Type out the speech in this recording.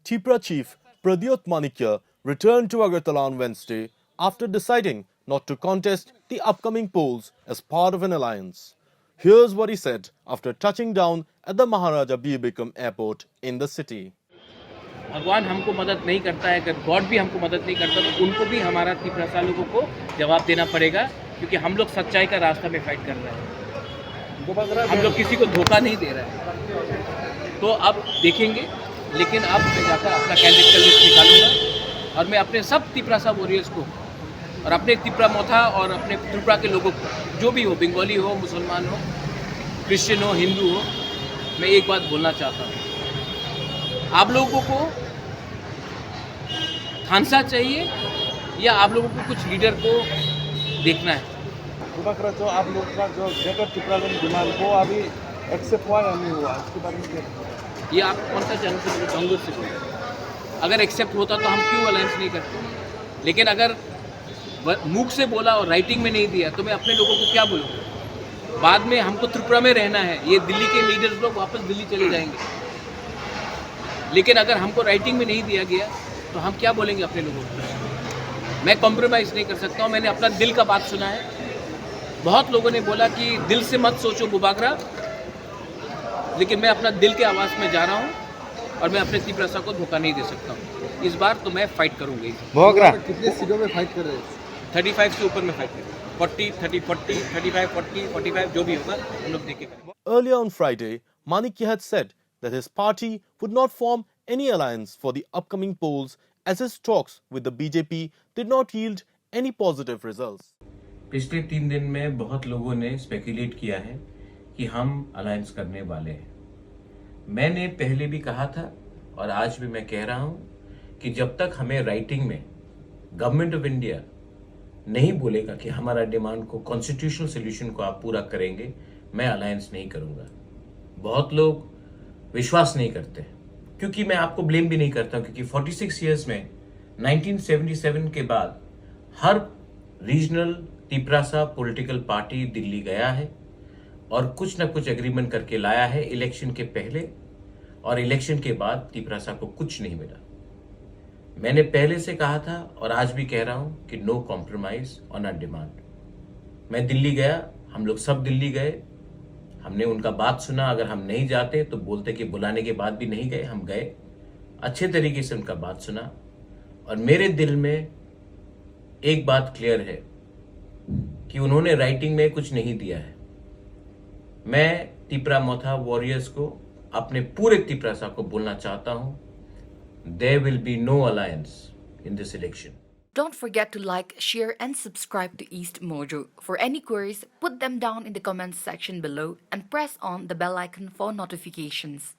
TIPRA chief Pradyot Manikya returned to Agartala on Wednesday after deciding not to contest the upcoming polls as part of an alliance. Here's what he said after touching down at the Maharaja Bir Bikram Airport in the city. भगवान हमको मदद नहीं करता है, अगर God भी हमको मदद नहीं करता तो उनको भी हमारा तिपरासा लोगों को जवाब देना पड़ेगा, क्योंकि हम लोग सच्चाई का रास्ता में फाइट कर रहे हैं। हम लोग किसी को धोखा नहीं दे रहे हैं। तो अब देखेंगे, लेकिन अब मैं जाकर अपना कैंडिडेट का लिस्ट निकालूंगा और मैं अपने सब तिपरासा वॉरियर्स को और अपने तिपरा मोथा और अपने त्रिपुरा के लोगों को, जो भी हो, बंगाली हो, मुसलमान हो, क्रिश्चियन हो, हिंदू हो, मैं एक बात बोलना चाहता हूँ। आप लोगों को थानसा चाहिए या आप लोगों को कुछ लीडर को देखना है? जो आप लोग का जो जगह टिप्रालन डिमांड को अभी एक्सेप्ट हुआ या नहीं हुआ, इसके बारे में क्या? ये आप कौन सा चैनल से कांग्रेस से बोल? अगर एक्सेप्ट होता तो हम क्यों अलायंस नहीं करते? लेकिन अगर मुख से बोला और राइटिंग में नहीं दिया तो मैं अपने लोगों को क्या बोलूँ? बाद में हमको त्रिपुरा में रहना है, ये दिल्ली के लीडर्स लोग वापस दिल्ली चले जाएंगे। लेकिन अगर हमको राइटिंग में नहीं दिया गया तो हम क्या बोलेंगे अपने लोगों को? मैं कॉम्प्रोमाइज़ नहीं कर सकता हूँ। मैंने अपना दिल का बात सुना है। बहुत लोगों ने बोला कि दिल से मत सोचो बुबागरा, लेकिन मैं अपना दिल के आवाज़ में जा रहा हूँ और मैं अपने तिपरासा को धोखा नहीं दे सकता हूँ। इस बार तो मैं फाइट करूँगा। बुबागरा कितने सीटों में फाइट कर रहे हैं? 35 से ऊपर में फाइट करेंगे। 40, 30, 40, 35, 40, 45 जो भी होगा हम लोग देख के करेंगे। Earlier on Friday, Manikya had said that his party would not form any alliance for the upcoming polls as his talks with the BJP did not yield any positive results. पिछले 3 दिन में बहुत लोगों ने स्पेकुलेट किया है कि हम अलायंस करने वाले हैं। मैंने पहले भी कहा था और आज भी मैं कह रहा हूं कि जब तक हमें राइटिंग में गवर्नमेंट ऑफ इंडिया नहीं बोलेगा कि हमारा डिमांड को, कॉन्स्टिट्यूशनल सोल्यूशन को आप पूरा करेंगे, मैं अलायंस नहीं करूंगा। बहुत लोग विश्वास नहीं करते, क्योंकि मैं आपको ब्लेम भी नहीं करता, क्योंकि 46 इयर्स में 1977 के बाद हर regional Tiprasa political party Delhi गया है और कुछ ना कुछ एग्रीमेंट करके लाया है इलेक्शन के पहले और इलेक्शन के बाद तिपरासा को कुछ नहीं मिला। मैंने पहले से कहा था और आज भी कह रहा हूं कि no compromise on our demand. मैं दिल्ली गया, हम लोग सब दिल्ली गए, हमने उनका बात सुना। अगर हम नहीं जाते तो बोलते कि बुलाने के बाद भी नहीं गए, हम गए, अच्छे तरीके से उनका बात सुना और मेरे दिल में एक बात क्लियर है कि उन्होंने राइटिंग में कुछ नहीं दिया है। मैं तिपरा मोथा वॉरियर्स को, अपने पूरे तिपरासा को बोलना चाहता हूं, there will be no alliance in this election. Don't forget to like, share and subscribe to East Mojo. For any queries, put them down in the comments section below and press on the bell icon for notifications.